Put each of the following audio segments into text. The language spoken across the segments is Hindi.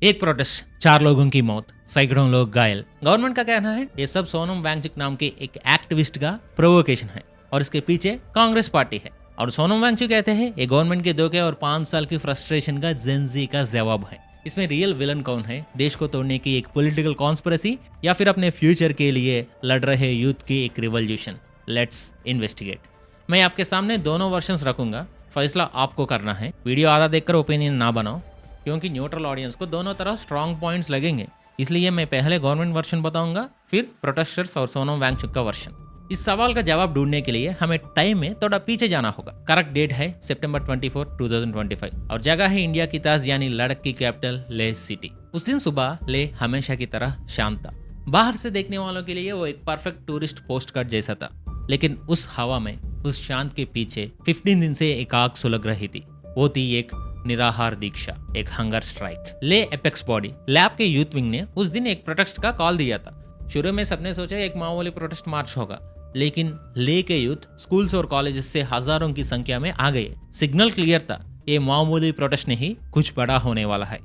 एक प्रोटेस्ट, 4 लोगों की मौत, सैकड़ों लोग घायल। गवर्नमेंट का कहना है ये सब सोनम वांगचुक नाम के एक एक्टिविस्ट का प्रोवोकेशन है और इसके पीछे कांग्रेस पार्टी है। और सोनम वांगचुक कहते हैं ये गवर्नमेंट के धोखे और 5 साल की फ्रस्ट्रेशन का जेनजी का जवाब है। इसमें रियल विलन कौन है? देश को तोड़ने की एक पॉलिटिकल कॉन्स्पिरेसी या फिर अपने फ्यूचर के लिए लड़ रहे यूथ की एक रिवॉल्यूशन? Let's investigate. मैं आपके सामने दोनों वर्शंस रखूंगा, फैसला आपको करना है। वीडियो आधा देखकर ओपिनियन ना बनाओ, क्योंकि न्यूट्रल ऑडियंस को दोनों तरह स्ट्रॉन्ग पॉइंट्स लगेंगे। इसलिए मैं पहले गवर्नमेंट वर्जन बताऊंगा, फिर प्रोटेस्टर्स और सोनम वांगचुक का वर्जन। इस सवाल का जवाब ढूंढने के लिए हमें टाइम में थोड़ा पीछे जाना होगा। करेक्ट डेट है सितंबर 24, 2025 और जगह है इंडिया की ताज यानी लद्दाख की कैपिटल लेह सिटी। उस दिन सुबह लेह हमेशा की तरह शांत था। बाहर से देखने वालों के लिए वो एक परफेक्ट टूरिस्ट पोस्ट कार्ड जैसा था, लेकिन उस हवा में, उस शांत के पीछे 15 दिन से एक आग सुलग रही थी। वो थी एक निराहार दीक्षा, एक हंगर स्ट्राइक। ले एपेक्स बॉडी लैब के यूथ विंग ने उस दिन एक प्रोटेस्ट का कॉल दिया था। शुरू में सबने सोचा एक मामूली प्रोटेस्ट मार्च होगा, लेकिन ले के यूथ स्कूल्स और कॉलेजेस से हजारों की संख्या में आ गए। सिग्नल क्लियर था, ये मामूली प्रोटेस्ट नहीं, कुछ बड़ा होने वाला है।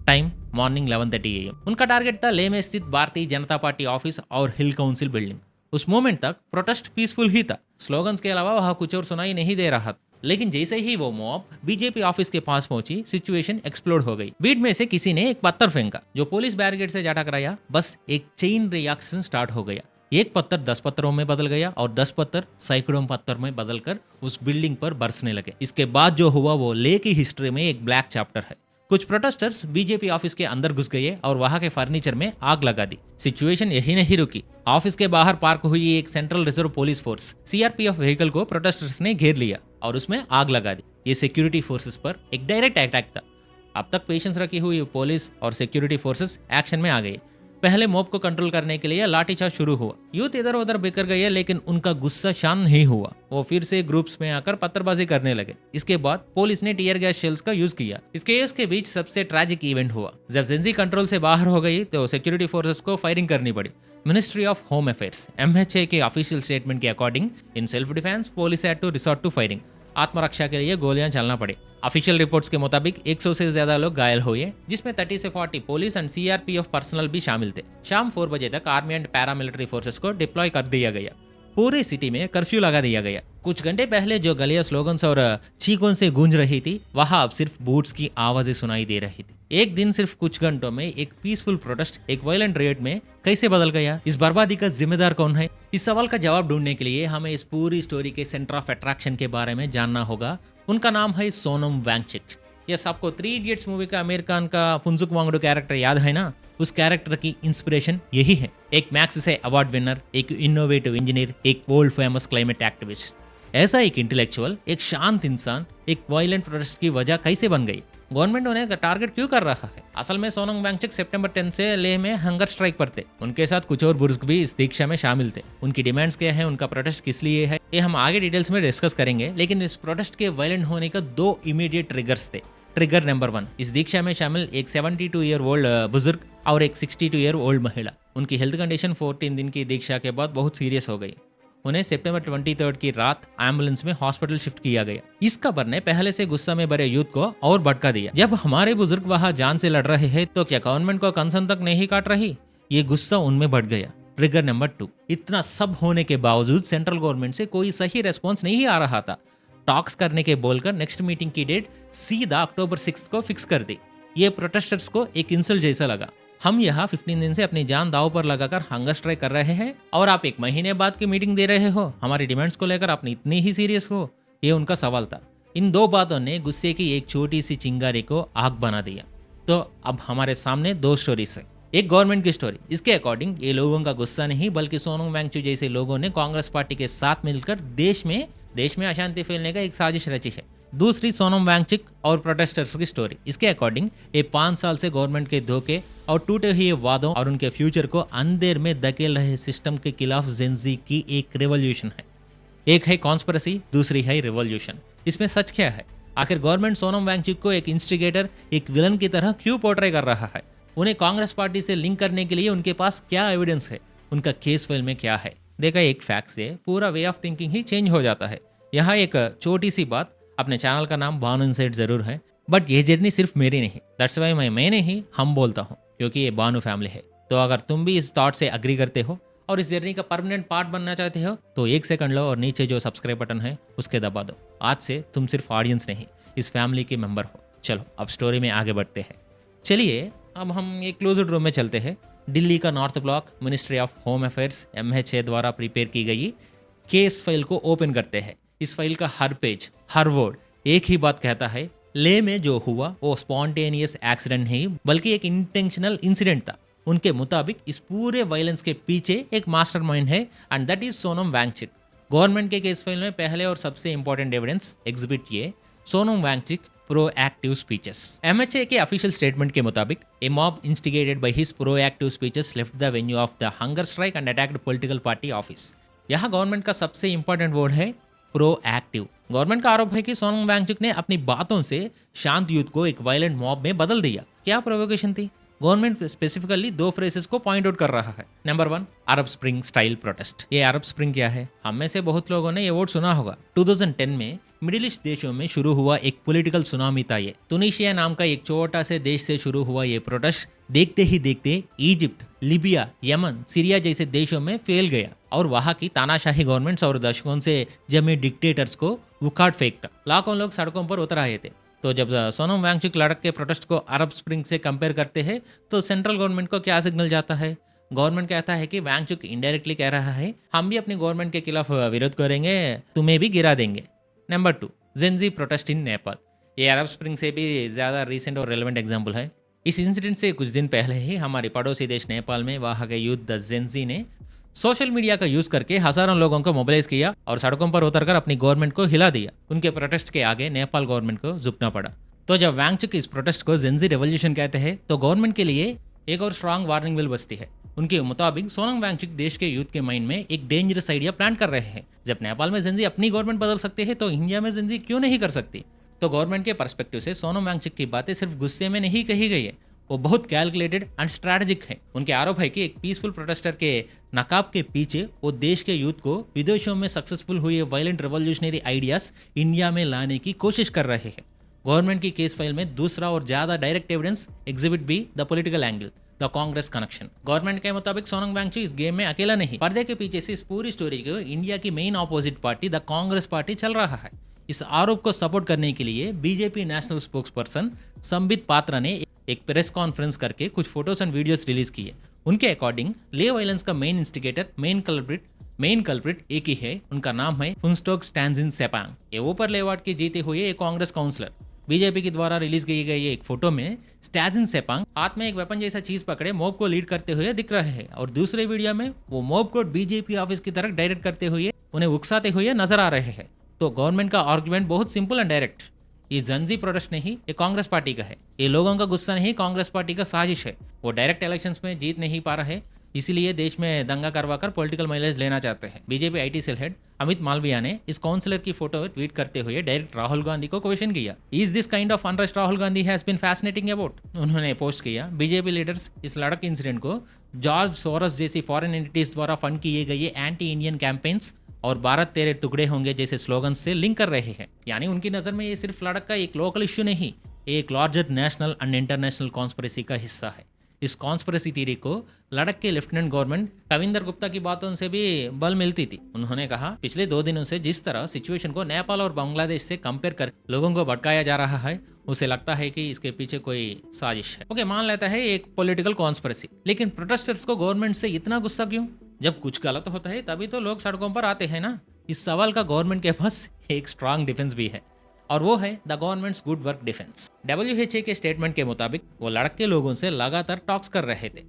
Time morning 11:30 AM। उनका टारगेट था ले में स्थित भारतीय जनता पार्टी ऑफिस और हिल काउंसिल बिल्डिंग। उस मोमेंट तक प्रोटेस्ट पीसफुल ही था, स्लोगन्स के अलावा वहां कुछ और सुनाई नहीं दे रहा था। लेकिन जैसे ही वो मॉब बीजेपी ऑफिस के पास पहुंची, सिचुएशन एक्सप्लोड हो गई। भीड़ में से किसी ने एक पत्थर फेंका, जो पुलिस बैरिकेड से जा टकराया। बस एक चेन रिएक्शन स्टार्ट हो गया। एक पत्थर 10 पत्थरों में बदल गया और 10 पत्थर सैकड़ों पत्थर में बदलकर उस बिल्डिंग पर बरसने लगे। इसके बाद जो हुआ वो ले की हिस्ट्री में एक ब्लैक चैप्टर है। कुछ प्रोटेस्टर्स बीजेपी ऑफिस के अंदर घुस गए और वहां के फर्नीचर में आग लगा दी। सिचुएशन यही नहीं रुकी। ऑफिस के बाहर पार्क हुई एक central reserve police force CRPF vehicle को प्रोटेस्टर्स ने घेर लिया और उसमें आग लगा दी। ये सिक्योरिटी फोर्सेस पर एक डायरेक्ट अटैक था। अब तक पेशेंस रखी हुई पुलिस और सिक्योरिटी फोर्सेस एक्शन में आ गए। पहले मॉब को कंट्रोल करने के लिए लाठीचार्ज शुरू हुआ। यूथ इधर उधर बिखर गए, लेकिन उनका गुस्सा शांत नहीं हुआ। वो फिर से ग्रुप्स में आकर पत्थरबाजी करने लगे। इसके बाद पुलिस ने टीयर गैस शेल्स का यूज किया। इसके बीच सबसे ट्रैजिक इवेंट हुआ। जब जेंजी कंट्रोल से बाहर हो गई तो सिक्योरिटी फोर्सेस को फायरिंग करनी पड़ी। Ministry of home affairs MHA के ऑफिशियल स्टेटमेंट के according, in self defence police had to resort to firing. आत्मरक्षा के लिए गोलियां चलना पड़ी। ऑफिशियल रिपोर्ट्स के मुताबिक 100 से ज्यादा लोग घायल हुए, जिसमें 30 से 40 पुलिस एंड सीआरपीएफ पर्सनल भी शामिल थे। शाम 4 बजे तक आर्मी एंड पैरामिलिट्री फोर्सेस को डिप्लॉय कर दिया गया। पूरे सिटी में कर्फ्यू लगा दिया गया। कुछ घंटे पहले जो गलियां स्लोगन्स और चीखों से गूंज रही थी, वहां अब सिर्फ बूट्स की आवाजें सुनाई दे रही थी। एक दिन सिर्फ कुछ घंटों में एक पीसफुल प्रोटेस्ट एक वायलेंट रेड में कैसे बदल गया? इस बर्बादी का जिम्मेदार कौन है? इस सवाल का जवाब ढूंढने के लिए हमें इस पूरी स्टोरी के सेंटर ऑफ अट्रैक्शन के बारे में जानना होगा। उनका नाम है सोनम वांगचुक। यस, आपको 3 इडियट्स मूवी का आमिर खान का फुंसुक वांगडू कैरेक्टर याद है ना? उस कैरेक्टर की इंस्पिरेशन यही है। एक मैग्सेसे अवार्ड विनर, एक इनोवेटिव इंजीनियर, एक वर्ल्ड फेमस क्लाइमेट एक्टिविस्ट। ऐसा एक इंटेलेक्चुअल, एक शांत इंसान, एक वायलेंट प्रोटेस्ट की वजह कैसे बन गई? गवर्नमेंट उन्हें टारगेट क्यों कर रहा है? असल में सोनम वांगचुक सितंबर 10 से लेह में हंगर स्ट्राइक पर थे। उनके साथ कुछ और बुजुर्ग भी इस दीक्षा में शामिल थे। उनकी डिमांड्स क्या है, उनका प्रोटेस्ट किस लिए है, ये हम आगे डिटेल्स में डिस्कस करेंगे। लेकिन इस प्रोटेस्ट के वायलेंट होने का 2 इमीडिएट ट्रिगर्स थे। ट्रिगर नंबर 1, इस दीक्षा में शामिल एक 72 ईयर ओल्ड बुजुर्ग और एक 62 ईयर ओल्ड महिला। उनकी हेल्थ कंडीशन 14 दिन की दीक्षा के बाद बहुत सीरियस हो गई। उन्हें सितंबर 23 की रात एम्बुलेंस में हॉस्पिटल शिफ्ट किया गया। इस खबर ने पहले से गुस्सा में भरे यूथ को और भड़का दिया। जब हमारे बुजुर्ग वहां जान से लड़ रहे हैं तो क्या गवर्नमेंट को कंसर्न तक नहीं काट रही? ये गुस्सा उनमें बढ़ गया। ट्रिगर नंबर 2, इतना सब होने के बावजूद सेंट्रल गवर्नमेंट से कोई सही रेस्पॉन्स नहीं आ रहा था। टॉक्स करने के बोलकर नेक्स्ट मीटिंग की डेट सीधा अक्टूबर 6 को फिक्स कर दी। ये प्रोटेस्टर्स को एक इंसल्ट जैसा लगा। हम यहाँ 15 दिन से अपनी जान दाव पर लगाकर हंगर स्ट्राइक कर रहे हैं और आप 1 महीने बाद की मीटिंग दे रहे हो। हमारी डिमांड्स को लेकर आप इतनी ही सीरियस हो? ये उनका सवाल था। इन 2 बातों ने गुस्से की एक छोटी सी चिंगारी को आग बना दिया। तो अब हमारे सामने 2 स्टोरीज है। एक गवर्नमेंट की स्टोरी। इसके अकॉर्डिंग ये लोगों का गुस्सा नहीं, बल्कि सोनम वांगचुक जैसे लोगों ने कांग्रेस पार्टी के साथ मिलकर देश में अशांति फैलने का एक साजिश रची है। दूसरी सोनम वांगचुक और प्रोटेस्टर्स की स्टोरी। इसके अकॉर्डिंग ये 5 साल से गवर्नमेंट के धोखे और टूटे हुए वादों और उनके फ्यूचर को अंधेर में धकेल रहे सिस्टम के खिलाफ जेंजी की एक रेवोल्यूशन है। एक है कॉन्स्पिरेसी, दूसरी है रेवोल्यूशन। इसमें सच क्या है? आखिर गवर्नमेंट सोनम वांगचुक को एक इंस्टिगेटर, एक विलन की तरह क्यों पोर्ट्रे कर रहा है? उन्हें कांग्रेस पार्टी से लिंक करने के लिए उनके पास क्या एविडेंस है? उनका केस फाइल में क्या है? देखा, एक फैक्ट से पूरा way of thinking he change हो जाता है। यहाँ एक छोटी सी बात, अपने चैनल का नाम भानु इनसाइट जरूर है। बट ये जर्नी सिर्फ मेरी नहीं, दैट्स वाई मैं नहीं हम बोलता हूँ, क्योंकि ये बानू फैमिली है। तो अगर तुम भी इस थॉट से अग्री करते हो और इस जर्नी का परमानेंट पार्ट बनना चाहते हो तो एक सेकंड लो और नीचे जो सब्सक्राइब बटन है उसके दबा दो। आज से तुम सिर्फ ऑडियंस नहीं, इस फैमिली के मेंबर हो। चलो अब स्टोरी में आगे बढ़ते हैं। चलिए अब हम एक क्लोज्ड रूम में चलते हैं। दिल्ली का north block ministry of home affairs MHA द्वारा प्रिपेयर की गई केस फाइल को ओपन करते हैं। इस फाइल का हर पेज, हर वर्ड एक ही बात कहता है, ले में जो हुआ वो स्पॉन्टेनियस एक्सीडेंट नहीं बल्कि एक इंटेंशनल इंसिडेंट था। उनके मुताबिक इस पूरे वायलेंस के पीछे एक मास्टरमाइंड है and that is Sonam Wangchuk. Government के केस फाइल में पहले और सबसे इंपॉर्टेंट एविडेंस एग्जिबिट ये Sonam Wangchuk proactive speeches. MHA के ऑफिशियल स्टेटमेंट के मुताबिक a mob instigated by his proactive speeches left the venue of the hunger strike and attacked political party office. यहाँ गवर्नमेंट का सबसे इंपॉर्टेंट वर्ड है प्रोएक्टिव। गवर्नमेंट का आरोप है कि सोनम वांगचुक ने अपनी बातों से शांत यूथ को एक वायलेंट मॉब में बदल दिया। क्या प्रोवोकेशन थी? गवर्नमेंट स्पेसिफिकली दो फ्रेजेस को पॉइंट आउट कर रहा है। नंबर 1, अरब स्प्रिंग स्टाइल प्रोटेस्ट। ये अरब स्प्रिंग क्या है? हम में से बहुत लोगों ने ये वर्ड सुना होगा। 2010 में मिडिल ईस्ट देशों में शुरू हुआ एक पॉलिटिकल सुनामी था। ये तुनिशिया नाम का एक छोटा से देश से शुरू हुआ ये प्रोटेस्ट देखते ही देखते इजिप्ट, लीबिया, यमन, सीरिया जैसे देशों में फैल गया और वहां की तानाशाही गवर्नमेंट्स और दशकों से जमे डिक्टेटर्स को उखाड़ फेंका। लाखों लोग सड़कों पर उतर आए थे। तो जब सोनम वांगचुक लड़क के प्रोटेस्ट को अरब स्प्रिंग से कंपेयर करते हैं तो सेंट्रल गवर्नमेंट को क्या सिग्नल जाता है? गवर्नमेंट कहता है कि वांगचुक इनडायरेक्टली कह रहा है हम भी अपनी गवर्नमेंट के खिलाफ विरोध करेंगे, तुम्हें भी गिरा देंगे। Number 2, Gen Z protest in Nepal. ये अरब स्प्रिंग से भी ज्यादा रिसेंट और रेलेवेंट एग्जाम्पल है। इस इंसिडेंट से कुछ दिन पहले ही हमारे पड़ोसी देश नेपाल में वहां के यूथ द जेनजी ने सोशल मीडिया का यूज करके हजारों लोगों को मोबिलाइज किया और सड़कों पर उतरकर अपनी गवर्नमेंट को हिला दिया। उनके प्रोटेस्ट के आगे नेपाल गवर्नमेंट को झुकना पड़ा। तो जब वांगचुक इस प्रोटेस्ट को जेनजी रेवोल्यूशन कहते हैं तो गवर्नमेंट के लिए एक और स्ट्रांग वार्निंग बेल बजती है। उनके मुताबिक सोनम वांगचुक देश के यूथ के माइंड में एक डेंजरस आइडिया प्लान कर रहे हैं। जब नेपाल में जेनजी अपनी गवर्नमेंट बदल सकते हैं तो इंडिया में जेनजी क्यों नहीं कर सकती? तो गवर्नमेंट के पर्सपेक्टिव से सोनम वांगचुक की बातें सिर्फ गुस्से में नहीं कही गई है, वो बहुत कैलकुलेटेड एंड स्ट्रैटेजिक है। उनके आरोप है कि एक पीसफुल प्रोटेस्टर के नकाब के पीछे वो देश के यूथ को विदेशों में सक्सेसफुल हुए वायलेंट रेवोल्यूशनरी आइडियाज इंडिया में लाने की कोशिश कर रहे हैं। गवर्नमेंट की केस फाइल में दूसरा और ज्यादा direct evidence exhibit be the political angle, the Congress connection. Government के मुताबिक सोनम वांगचुक इस गेम में अकेला नहीं, पर्दे के पीछे से इस पूरी स्टोरी को इंडिया की main opposite party the Congress party चल रहा है। इस आरोप को सपोर्ट करने के लिए BJP national spokes person Sambit Patra ने एक प्रेस कॉन्फ्रेंस करके कुछ फोटोज एंड वीडियोस रिलीज किए। उनके अकॉर्डिंग ले वायलेंस का मेन इंस्टिगेटर, मेन कल्प्रिट एक ही है। उनका नाम है फुनस्टोक स्टैंजिन सेपांग। ये ऊपर लेवाट के जीते हुए एक कांग्रेस काउंसलर। बीजेपी के द्वारा रिलीज की गई एक फोटो में स्टैंजिन सेपांग हाथ में एक वेपन जैसा चीज पकड़े मॉब को लीड करते हुए दिख रहे हैं और दूसरे वीडियो में वो मॉब को बीजेपी ऑफिस की तरफ डायरेक्ट करते हुए उन्हें उकसाते हुए नजर आ रहे हैं। तो गवर्नमेंट का आर्गुमेंट बहुत सिंपल एंड डायरेक्ट, ये जेनजी प्रोटेस्ट नहीं, ये कांग्रेस पार्टी का है। ये लोगों का गुस्सा नहीं, कांग्रेस पार्टी का साजिश है। वो डायरेक्ट इलेक्शंस में जीत नहीं पा रहे, इसीलिए देश में दंगा करवाकर पॉलिटिकल माइलेज लेना चाहते हैं। BJP IT cell head Amit Malviya ने इस काउंसलर की फोटो ट्वीट करते हुए डायरेक्ट राहुल गांधी को क्वेश्चन किया, is this kind of unrest Rahul Gandhi has been fascinating about. उन्होंने पोस्ट किया, बीजेपी लीडर्स इस लड़क इंसिडेंट को जॉर्ज सोरस जैसी फॉरेन एंटिटीज द्वारा फंड किए गए एंटी इंडियन कैंपेन्स और भारत तेरे टुकड़े होंगे जैसे स्लोगन से लिंक कर रहे हैं। यानी उनकी नजर में ये सिर्फ लड़क का एक लोकल इश्यू नहीं, एक larger national and international conspiracy का हिस्सा है। इस कॉन्स्पिरेसी थ्योरी को लड़क के लेफ्टिनेंट गवर्नमेंट कविंदर गुप्ता की बातों से भी बल मिलती थी। उन्होंने कहा, पिछले 2 दिनों से जिस तरह सिचुएशन को नेपाल और बांग्लादेश से कंपेयर कर लोगों को भटकाया जा रहा है, उसे लगता है कि इसके पीछे कोई साजिश है। ओके, मान लेता है एक पॉलिटिकल कॉन्स्पिरेसी, लेकिन प्रोटेस्टर्स को गवर्नमेंट से इतना गुस्सा क्यों? जब कुछ गलत होता है तभी तो लोग सड़कों पर आते हैं ना। इस सवाल का गवर्नमेंट के पास एक स्ट्रांग डिफेंस भी है और वो है the governments good work defence. WHA के स्टेटमेंट के मुताबिक वो लड़क के लोगों से लगातार टॉक्स कर रहे थे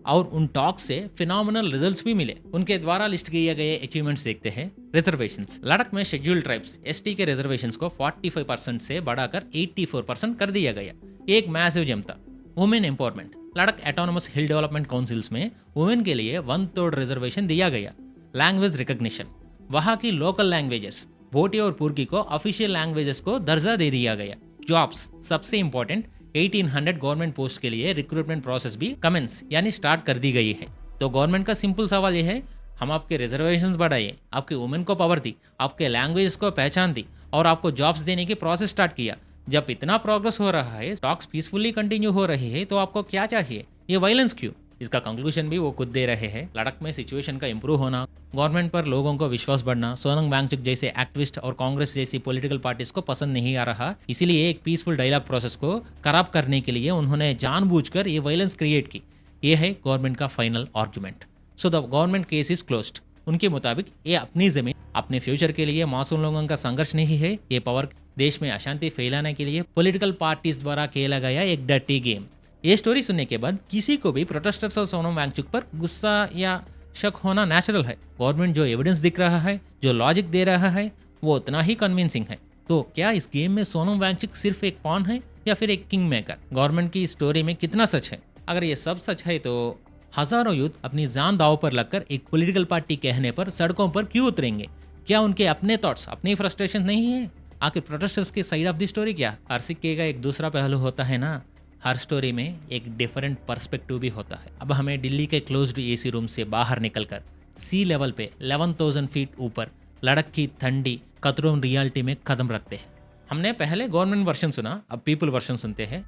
और उन टॉक्स से फिनोमिनल रिजल्ट्स भी मिले। उनके द्वारा लिस्ट किए गए अचीवमेंट्स देखते हैं। रिजर्वेशंस, लड़क में शेड्यूल्ड ट्राइब्स ST के रिजर्वेशंस को 45% से बढ़ाकर 84% कर दिया गया। एक मैसिव जंप था। Women empowerment, Ladakh autonomous hill development councils में वुमेन के लिए 1/3 रिजर्वेशन दिया गया। लैंग्वेज रिकॉग्निशन, वहां की लोकल लैंग्वेजेस भोटी और पुर्की को ऑफिशियल लैंग्वेजेस को दर्जा दे दिया गया। जॉब्स, सबसे इंपॉर्टेंट 1800 गवर्नमेंट पोस्ट के लिए रिक्रूटमेंट प्रोसेस भी कमेंस यानी स्टार्ट कर दी गई है। तो गवर्नमेंट का सिंपल सवाल यह है, हम आपके रिजर्वेशंस बढ़ाए, आपके वुमेन को पावर दी, आपके लैंग्वेजेस को पहचान दी और आपको जॉब्स देने की प्रोसेस स्टार्ट किया, जब इतना प्रोग्रेस हो रहा है, टॉक्स पीसफुली कंटिन्यू हो रही है, तो आपको क्या चाहिए? ये वायलेंस क्यों? इसका कंक्लूजन भी वो खुद दे रहे हैं। लद्दाख में सिचुएशन का इंप्रूव होना, गवर्नमेंट पर लोगों को विश्वास बढ़ना, सोनम वांगचुक जैसे एक्टिविस्ट और कांग्रेस जैसी पॉलिटिकल पार्टीज को पसंद नहीं आ रहा, इसीलिए एक पीसफुल डायलॉग प्रोसेस को खराब करने के लिए उन्होंने जानबूझकर ये वायलेंस क्रिएट की। ये है गवर्नमेंट का final argument. So the government case is closed. उनके मुताबिक ये अपनी जमीन, अपने फ्यूचर के लिए मासूम लोगों का संघर्ष नहीं है, ये पावर देश में अशांति फैलाने के लिए पॉलिटिकल पार्टीज द्वारा खेला गया एक डर्टी गेम। ये स्टोरी सुनने के बाद किसी को भी प्रोटेस्टर्स और सोनम वांगचुक पर गुस्सा या शक होना नेचुरल है। गवर्नमेंट जो एविडेंस दिख रहा है, जो लॉजिक दे रहा है, वो उतना ही कन्विंसिंग है। तो क्या इस गेम में सोनम वांगचुक सिर्फ एक पॉन है या फिर एक किंग मेकर? गवर्नमेंट की स्टोरी में कितना सच है? अगर ये सब सच है तो हजारों यूथ अपनी जान दांव पर लगकर एक पॉलिटिकल पार्टी कहने पर सड़कों पर क्यों उतरेंगे? क्या उनके अपने थॉट्स, अपनी फ्रस्ट्रेशन नहीं है? आखिर प्रोटेस्टर्स के साइड ऑफ द स्टोरी क्या? हर सिक्के का एक दूसरा पहलू होता है ना। हर स्टोरी में एक डिफरेंट पर्सपेक्टिव भी होता है। अब हमें दिल्ली के क्लोज्ड एसी रूम से बाहर निकलकर सी लेवल पे 11,000 फीट ऊपर लद्दाख की ठंडी कतरूम रियलिटी में कदम रखते हैं। हमने पहले गवर्नमेंट वर्जन सुना, अब पीपल वर्जन सुनते हैं।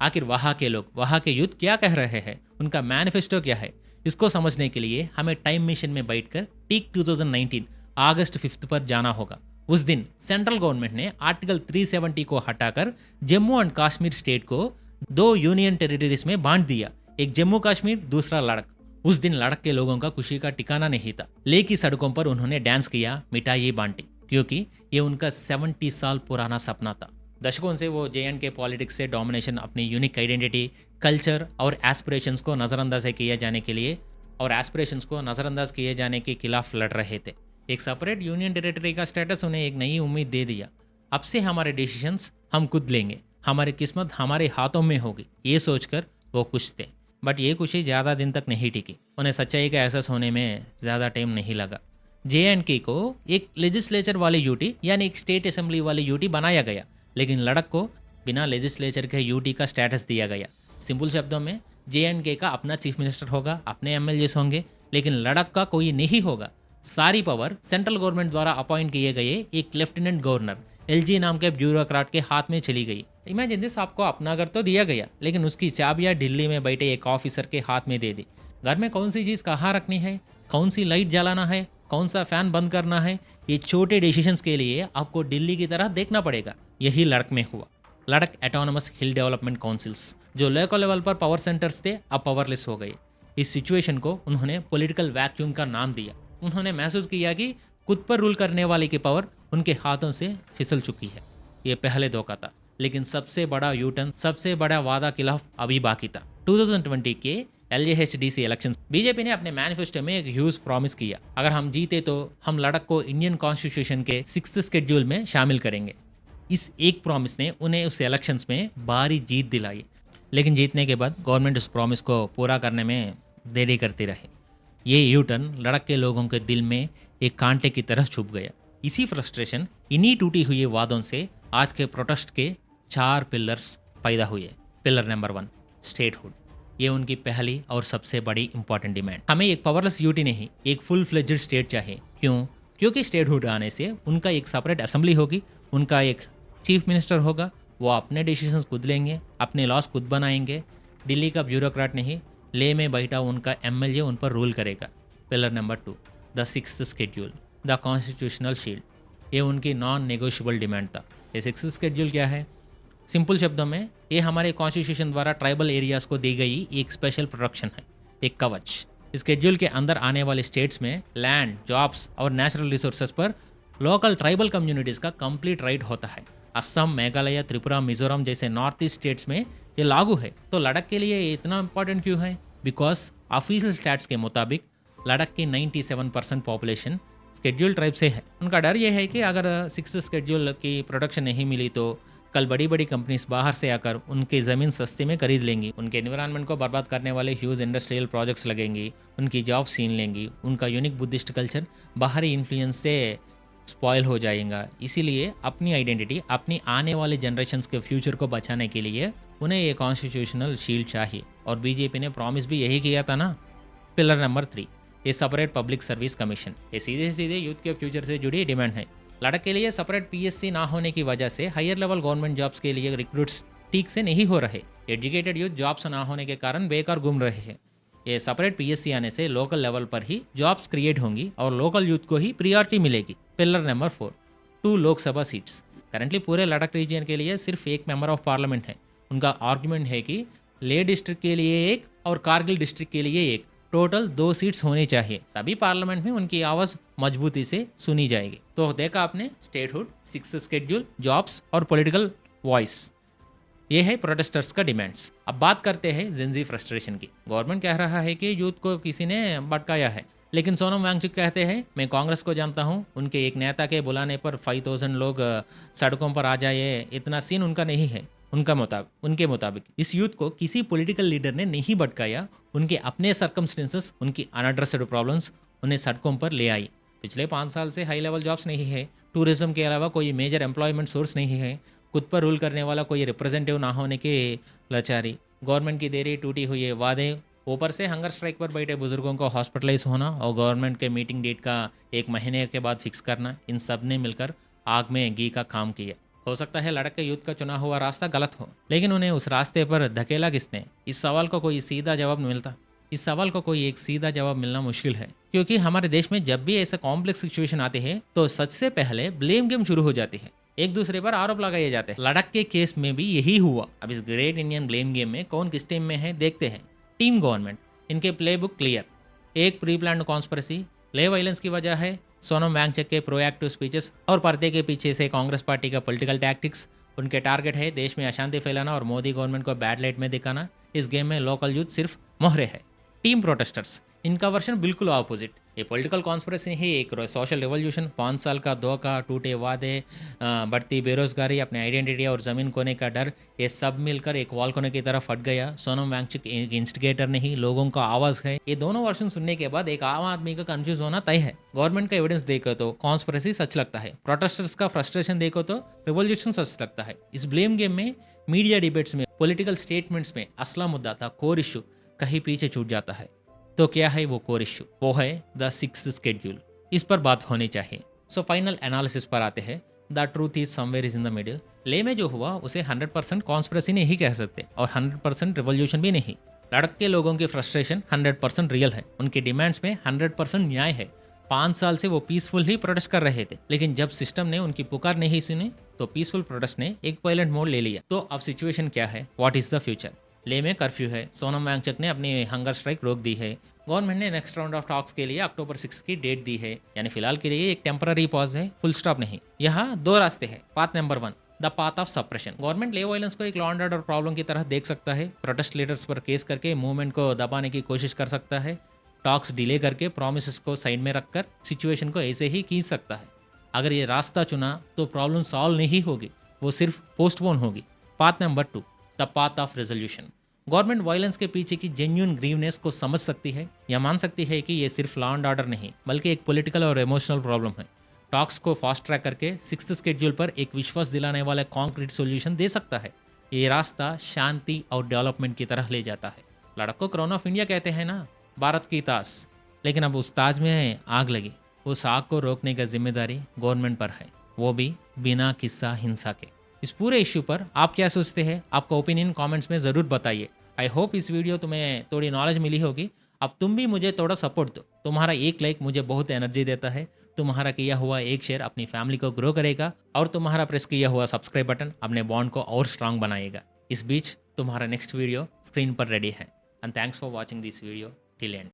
आखिर वहाँ के लोग, वहाँ के यूथ क्या कह रहे हैं, उनका मैनिफेस्टो क्या है? इसको समझने के लिए हमें टाइम मशीन में बैठकर टीक 2019 अगस्त 5 पर जाना होगा। उस दिन सेंट्रल गवर्नमेंट ने आर्टिकल 370 को हटाकर जम्मू एंड कश्मीर स्टेट को 2 यूनियन टेरिटरीज में बांट दिया, एक जम्मू कश्मीर, दूसरा लद्दाख। उस दिन लद्दाख के लोगों का खुशी का ठिकाना नहीं था। लेह की सड़कों पर उन्होंने डांस किया, मिठाई बांटी, क्योंकि ये उनका 70 साल पुराना सपना था। दशकों से वो JNK पॉलिटिक्स से डोमिनेशन, अपनी यूनिक आइडेंटिटी, कल्चर और एस्पिरेशंस को नज़रअंदाज किए जाने के लिए और एस्पिरेशंस को नज़रअंदाज किए जाने के खिलाफ लड़ रहे थे। एक सेपरेट यूनियन टेरिटरी का स्टेटस उन्हें एक नई उम्मीद दे दिया। अब से हमारे डिसीजंस हम खुद लेंगे, हमारी किस्मत हमारे हाथों में होगी, ये सोचकर वो खुश थे। बट ये खुशी ज़्यादा दिन तक नहीं टिकी। उन्हें सच्चाई का एहसास होने में ज़्यादा टाइम नहीं लगा। JNK को एक लेजिस्लेचर वाली यूटी यानी एक स्टेट असेंबली वाली यूटी बनाया गया, लेकिन लद्दाख को बिना लेजिस्लेचर के यूटी का स्टेटस दिया गया। सिंपल शब्दों में JNK का अपना चीफ मिनिस्टर होगा, अपने MLAs होंगे, लेकिन लद्दाख का कोई नहीं होगा। सारी पावर सेंट्रल गवर्नमेंट द्वारा अपॉइंट किए गए एक लेफ्टिनेंट गवर्नर LG नाम के ब्यूरोक्रेट के हाथ में चली गई। इमेजिन दिस, आपको अपना घर तो दिया गया, लेकिन उसकी चाबियां दिल्ली में बैठे एक ऑफिसर के हाथ में दे दी। घर में कौन सी चीज़ कहाँ रखनी है, कौन सी लाइट जलाना है, कौन सा फैन बंद करना है, ये छोटे डिसीजंस के लिए आपको दिल्ली की तरह देखना पड़ेगा। यही लद्दाख में हुआ। Ladakh autonomous hill development councils, जो लोकल लेवल पर पावर सेंटर्स थे, अब पावरलेस हो गए। इस सिचुएशन को उन्होंने पॉलिटिकल वैक्यूम का नाम दिया। उन्होंने महसूस किया कि खुद पर रूल करने वाले की पावर उनके हाथों से फिसल चुकी है। ये पहले धोखा था, लेकिन सबसे बड़ा यूटर्न, सबसे बड़ा वादा खिलाफ अभी बाकी था। 2020 के LAHDC इलेक्शंस, बीजेपी ने अपने मैनिफेस्टो में एक ह्यूज प्रॉमिस किया, अगर हम जीते तो हम लद्दाख को इंडियन कॉन्स्टिट्यूशन के 6th शेड्यूल में शामिल करेंगे। इस एक प्रॉमिस ने उन्हें उस इलेक्शंस में भारी जीत दिलाई, लेकिन जीतने के बाद गवर्नमेंट उस प्रॉमिस को पूरा करने में देरी करती रही। ये यूटर्न लद्दाख के लोगों के दिल में एक कांटे की तरह छुप गया। इसी फ्रस्ट्रेशन, इन्हीं टूटी हुई वादों से आज के प्रोटेस्ट के 4 पिलर्स पैदा हुए। Pillar number 1, statehood. ये उनकी पहली और सबसे बड़ी इंपॉर्टेंट डिमांड। हमें एक पावरलेस यूटी नहीं, एक फुल फ्लेज्ड स्टेट चाहिए। क्यों? क्योंकि स्टेटहुड आने से उनका एक सेपरेट असेंबली होगी, उनका एक चीफ मिनिस्टर होगा, वो अपने डिसीजंस खुद लेंगे, अपने लॉस खुद बनाएंगे। दिल्ली का ब्यूरोक्रेट नहीं, लेह में बैठा उनका MLA उन पर रूल करेगा। Pillar number 2, the 6th schedule, the constitutional shield. ये उनकी नॉन नेगोशिएबल डिमांड था। ये 6th शेड्यूल क्या है? सिंपल शब्दों में, ये हमारे कॉन्स्टिट्यूशन द्वारा ट्राइबल एरियाज को दी गई एक स्पेशल प्रोटेक्शन है, एक कवच। इस शेड्यूल के अंदर आने वाले स्टेट्स में लैंड, जॉब्स और नेचुरल रिसोर्सेज पर लोकल ट्राइबल कम्युनिटीज़ का कंप्लीट राइट होता है। असम, मेघालय, त्रिपुरा, मिजोरम जैसे नॉर्थ ईस्ट स्टेट्स में ये लागू है। तो लद्दाख के लिए ये इतना इंपॉर्टेंट क्यों है? बिकॉज ऑफिशियल स्टैट्स के मुताबिक लद्दाख की 97% पॉपुलेशन शेड्यूल ट्राइब से है। उनका डर ये है कि अगर 6th शेड्यूल की प्रोटेक्शन नहीं मिली तो कल बड़ी बड़ी कंपनीज बाहर से आकर उनकी ज़मीन सस्ते में खरीद लेंगी, उनके एनवायरनमेंट को बर्बाद करने वाले ह्यूज इंडस्ट्रियल प्रोजेक्ट्स लगेंगी, उनकी जॉब छीन लेंगी, उनका यूनिक बुद्धिस्ट कल्चर बाहरी इन्फ्लुएंस से स्पॉइल हो जाएगा। इसीलिए अपनी आइडेंटिटी, अपनी आने वाले जनरेशन्स के फ्यूचर को बचाने के लिए उन्हें ये कॉन्स्टिट्यूशनल शील्ड चाहिए। और बीजेपी ने प्रॉमिस भी यही किया था ना। पिलर नंबर 3, ये सेपरेट पब्लिक सर्विस कमीशन। ये सीधे सीधे यूथ के फ्यूचर से जुड़ी डिमांड है। लद्दाख के लिए सेपरेट पीएससी ना होने की वजह से हायर लेवल गवर्नमेंट जॉब्स के लिए रिक्रूट्स ठीक से नहीं हो रहे। एजुकेटेड यूथ जॉब्स ना होने के कारण बेकार घूम रहे हैं। ये सेपरेट पीएससी आने से लोकल लेवल पर ही जॉब्स क्रिएट होंगी और लोकल यूथ को ही प्रियोरिटी मिलेगी। Pillar number 4, 2 Lok Sabha seats. Currently पूरे लद्दाख रीजन के लिए सिर्फ एक मेंबर ऑफ पार्लियामेंट है। उनका आर्ग्यूमेंट है कि लेह डिस्ट्रिक्ट के लिए एक और कारगिल डिस्ट्रिक्ट के लिए एक, टोटल 2 सीट्स होनी चाहिए, तभी पार्लियामेंट में उनकी आवाज़ मजबूती से सुनी जाएगी। तो देखा आपने स्टेटहुड, 6 शेड्यूल, जॉब्स और पॉलिटिकल वॉइस, ये है प्रोटेस्टर्स का डिमांड्स। अब बात करते हैं जेंजी फ्रस्ट्रेशन की। गवर्नमेंट कह रहा है कि यूथ को किसी ने भटकाया है, लेकिन सोनम वांगचुक कहते हैं मैं कांग्रेस को जानता हूं, उनके एक नेता के बुलाने पर 5000 लोग सड़कों पर आ जाए, इतना सीन उनका नहीं है। उनके मुताबिक इस यूथ को किसी पॉलिटिकल लीडर ने नहीं भटकाया, उनके अपने सर्कमस्टेंसेस, उनकी अनएड्रेस्ड प्रॉब्लम्स उन्हें सड़कों पर ले आई। पिछले 5 साल से हाई लेवल जॉब्स नहीं है, टूरिज्म के अलावा कोई मेजर एम्प्लॉयमेंट सोर्स नहीं है, खुद पर रूल करने वाला कोई रिप्रेजेंटेटिव ना होने की लाचारी, गवर्नमेंट की देरी, टूटी हुई है वादे, ऊपर से हंगर स्ट्राइक पर बैठे बुजुर्गों को हॉस्पिटलाइज होना और गवर्नमेंट के मीटिंग डेट का 1 महीने के बाद फिक्स करना, इन सब ने मिलकर आग में घी का काम किया। हो सकता है लद्दाख के यूथ का चुना हुआ रास्ता गलत हो, लेकिन उन्हें उस रास्ते पर धकेला किसने? इस सवाल को कोई सीधा जवाब नहीं मिलता। इस सवाल को कोई एक सीधा जवाब मिलना मुश्किल है, क्योंकि हमारे देश में जब भी ऐसा कॉम्प्लेक्स सिचुएशन आते हैं तो सबसे पहले ब्लेम गेम शुरू हो जाती है, एक दूसरे पर आरोप लगाए जाते हैं। लद्दाख के केस में भी यही हुआ। अब इस ग्रेट इंडियन ब्लेम गेम में कौन किस टीम में है देखते हैं। टीम गवर्नमेंट, इनके प्लेबुक क्लियर, एक pre planned conspiracy, Leh violence की वजह है सोनम वांगचुक के प्रोएक्टिव स्पीचेस और पर्दे के पीछे से कांग्रेस पार्टी का पॉलिटिकल टैक्टिक्स। उनके टारगेट है देश में अशांति फैलाना और मोदी गवर्नमेंट को बैड लाइट में दिखाना। इस गेम में लोकल यूथ सिर्फ मोहरे है। टीम प्रोटेस्टर्स, इनका वर्जन बिल्कुल ऑपोजिट। ये पॉलिटिकल कॉन्स्पिरेसी है, एक सोशल रिवॉल्यूशन, 5 साल का धोखा, टूटे वादे, बढ़ती बेरोजगारी, अपने आइडेंटिटी और ज़मीन खोने का डर, ये सब मिलकर एक वॉल कोने की तरफ फट गया। सोनम वांगचुक एक इंस्टिगेटर नहीं, लोगों का आवाज़ है। ये दोनों वर्जन सुनने के बाद एक आम आदमी का कंफ्यूज होना तय है। गवर्नमेंट का एविडेंस देखो तो कॉन्स्पिरेसी सच लगता है, प्रोटेस्टर्स का फ्रस्ट्रेशन देखो तो रिवॉल्यूशन सच लगता है। इस ब्लेम गेम में, मीडिया डिबेट्स में, पॉलिटिकल स्टेटमेंट्स में असला मुद्दा था कोर इशू कहीं पीछे छूट जाता है। तो क्या है वो कोर इश्यू? वो है द 6 शेड्यूल। इस पर बात होनी चाहिए। सो फाइनल एनालिसिस पर आते हैं। The truth is somewhere is in the middle. ले में जो हुआ उसे 100% कॉन्स्पिरेसी नहीं कह सकते और 100% रिवॉल्यूशन भी नहीं। लद्दाख के लोगों की फ्रस्ट्रेशन 100% रियल है, उनकी डिमांड्स में 100% न्याय है। 5 साल से वो पीसफुल ही प्रोटेस्ट कर रहे थे, लेकिन जब सिस्टम ने उनकी पुकार नहीं सुनी तो पीसफुल प्रोटेस्ट ने एक वायलेंट मोड ले लिया। तो अब सिचुएशन क्या है? What is the future? ले में कर्फ्यू है, सोनम वांगचुक ने अपनी हंगर स्ट्राइक रोक दी है, गवर्नमेंट ने नेक्स्ट राउंड ऑफ टॉक्स के लिए अक्टूबर 6 की डेट दी है, यानी फिलहाल के लिए एक टेम्पररी पॉज है, फुल स्टॉप नहीं। यहाँ 2 रास्ते हैं। Path number 1, the path of suppression. Government ले वायलेंस को एक लॉ एंड ऑर्डर प्रॉब्लम की तरह देख सकता है, प्रोटेस्ट लीडर्स पर केस करके मूवमेंट को दबाने की कोशिश कर सकता है, टॉक्स डिले करके प्रोमिस को साइड में रखकर सिचुएशन को ऐसे ही खींच सकता है। अगर ये रास्ता चुना तो प्रॉब्लम सॉल्व नहीं होगी, वो सिर्फ पोस्टपोन होगी। Path number 2, the path of resolution. Government violence के पीछे की जेन्युइन ग्रीवनेस को समझ सकती है या मान सकती है कि ये सिर्फ लॉ एंड ऑर्डर नहीं बल्कि एक पॉलिटिकल और इमोशनल प्रॉब्लम है। टॉक्स को फास्ट ट्रैक करके 6 शेड्यूल पर एक विश्वास दिलाने वाला कॉन्क्रीट सॉल्यूशन दे सकता है। ये रास्ता शांति और डेवलपमेंट की तरह ले जाता है। लद्दाख को क्राउन ऑफ इंडिया कहते हैं ना, भारत की ताज, लेकिन अब उस ताज में आग लगी। उस आग को रोकने का जिम्मेदारी गवर्नमेंट पर है, वो भी बिना किस्सा हिंसा के। इस पूरे इश्यू पर आप क्या सोचते हैं? आपका ओपिनियन कमेंट्स में ज़रूर बताइए। आई होप इस वीडियो तुम्हें थोड़ी नॉलेज मिली होगी। अब तुम भी मुझे थोड़ा सपोर्ट दो। तुम्हारा एक लाइक मुझे बहुत एनर्जी देता है, तुम्हारा किया हुआ एक शेयर अपनी फैमिली को ग्रो करेगा और तुम्हारा प्रेस किया हुआ सब्सक्राइब बटन अपने बॉन्ड को और स्ट्रांग बनाएगा। इस बीच तुम्हारा नेक्स्ट वीडियो स्क्रीन पर रेडी है। And thanks for watching this video till and.